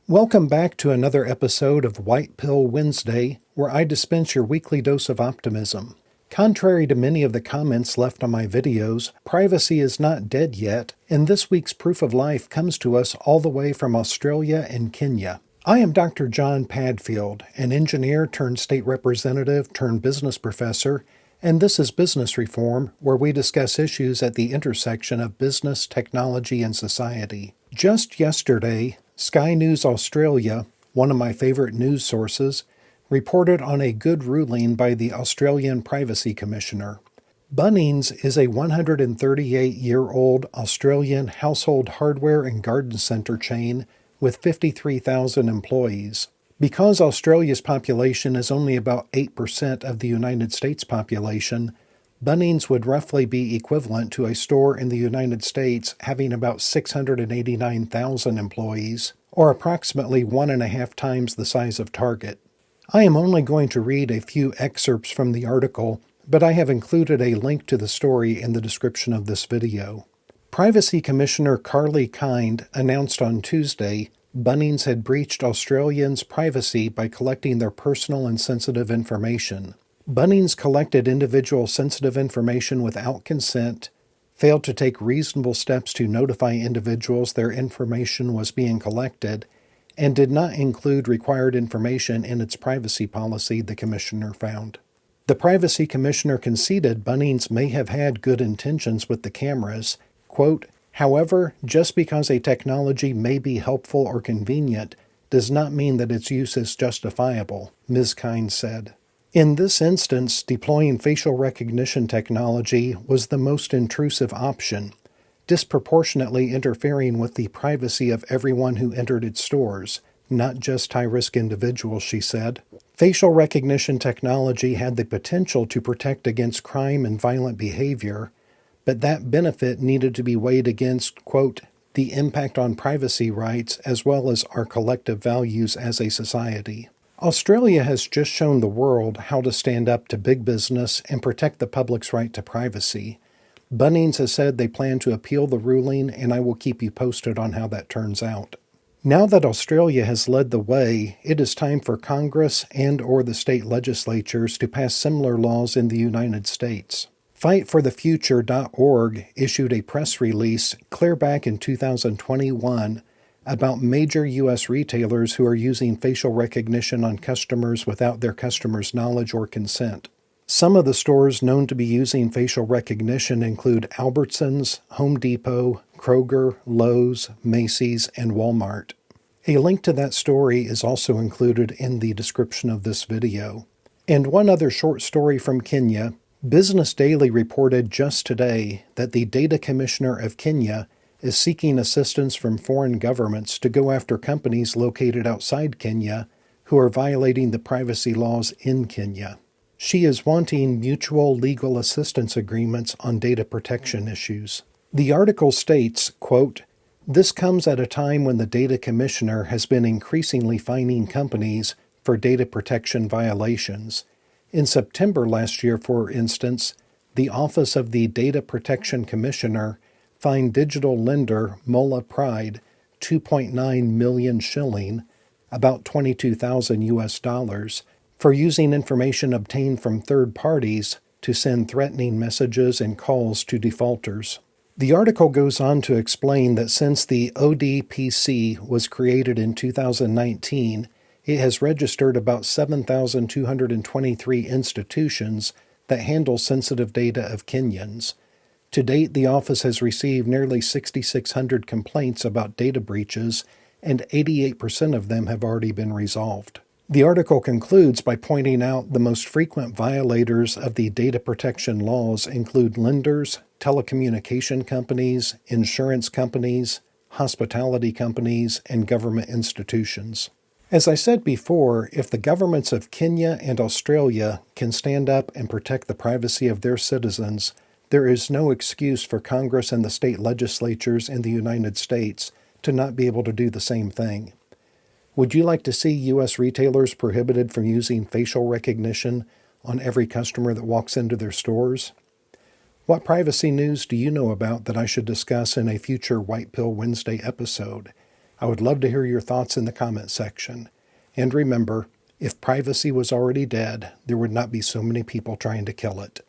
Welcome back to another episode of White Pill Wednesday, where I dispense your weekly dose of optimism. Contrary to many of the comments left on my videos, privacy is not dead yet, and this week's proof of life comes to us all the way from Australia and Kenya. I am Dr. John Padfield, an engineer turned state representative turned business professor, and this is Business Reform, where we discuss issues at the intersection of business, technology, and society. Just yesterday, Sky News Australia, one of my favorite news sources, reported on a good ruling by the Australian Privacy Commissioner. Bunnings is a 138-year-old Australian household hardware and garden centre chain with 53,000 employees. Because Australia's population is only about 8% of the United States population, Bunnings would roughly be equivalent to a store in the United States having about 689,000 employees, or approximately 1.5 times the size of Target. I am only going to read a few excerpts from the article, but I have included a link to the story in the description of this video. Privacy Commissioner Carly Kind announced on Tuesday Bunnings had breached Australians' privacy by collecting their personal and sensitive information. Bunnings collected individual sensitive information without consent, failed to take reasonable steps to notify individuals their information was being collected, and did not include required information in its privacy policy, the commissioner found. The Privacy Commissioner conceded Bunnings may have had good intentions with the cameras. Quote, "However, just because a technology may be helpful or convenient does not mean that its use is justifiable," Ms. Kind said. In this instance, deploying facial recognition technology was the most intrusive option, disproportionately interfering with the privacy of everyone who entered its stores, not just high-risk individuals, she said. Facial recognition technology had the potential to protect against crime and violent behavior, but that benefit needed to be weighed against, quote, "the impact on privacy rights as well as our collective values as a society." Australia has just shown the world how to stand up to big business and protect the public's right to privacy. Bunnings has said they plan to appeal the ruling, and I will keep you posted on how that turns out. Now that Australia has led the way, it is time for Congress and/or the state legislatures to pass similar laws in the United States. FightForTheFuture.org issued a press release clear back in 2021 about major U.S. retailers who are using facial recognition on customers without their customers' knowledge or consent. Some of the stores known to be using facial recognition include Albertsons, Home Depot, Kroger, Lowe's, Macy's, and Walmart. A link to that story is also included in the description of this video. And one other short story from Kenya. Business Daily reported just today that the Data Commissioner of Kenya is seeking assistance from foreign governments to go after companies located outside Kenya who are violating the privacy laws in Kenya. She is wanting mutual legal assistance agreements on data protection issues. The article states, quote, "This comes at a time when the Data Commissioner has been increasingly fining companies for data protection violations. In September last year, for instance, the Office of the Data Protection Commissioner fined digital lender Mola Pride 2.9 million shilling, about 22,000 US dollars, for using information obtained from third parties to send threatening messages and calls to defaulters." The article goes on to explain that since the ODPC was created in 2019, it has registered about 7,223 institutions that handle sensitive data of Kenyans. To date, the office has received nearly 6,600 complaints about data breaches, and 88% of them have already been resolved. The article concludes by pointing out the most frequent violators of the data protection laws include lenders, telecommunication companies, insurance companies, hospitality companies, and government institutions. As I said before, if the governments of Kenya and Australia can stand up and protect the privacy of their citizens, there is no excuse for Congress and the state legislatures in the United States to not be able to do the same thing. Would you like to see U.S. retailers prohibited from using facial recognition on every customer that walks into their stores? What privacy news do you know about that I should discuss in a future White Pill Wednesday episode? I would love to hear your thoughts in the comment section. And remember, if privacy was already dead, there would not be so many people trying to kill it.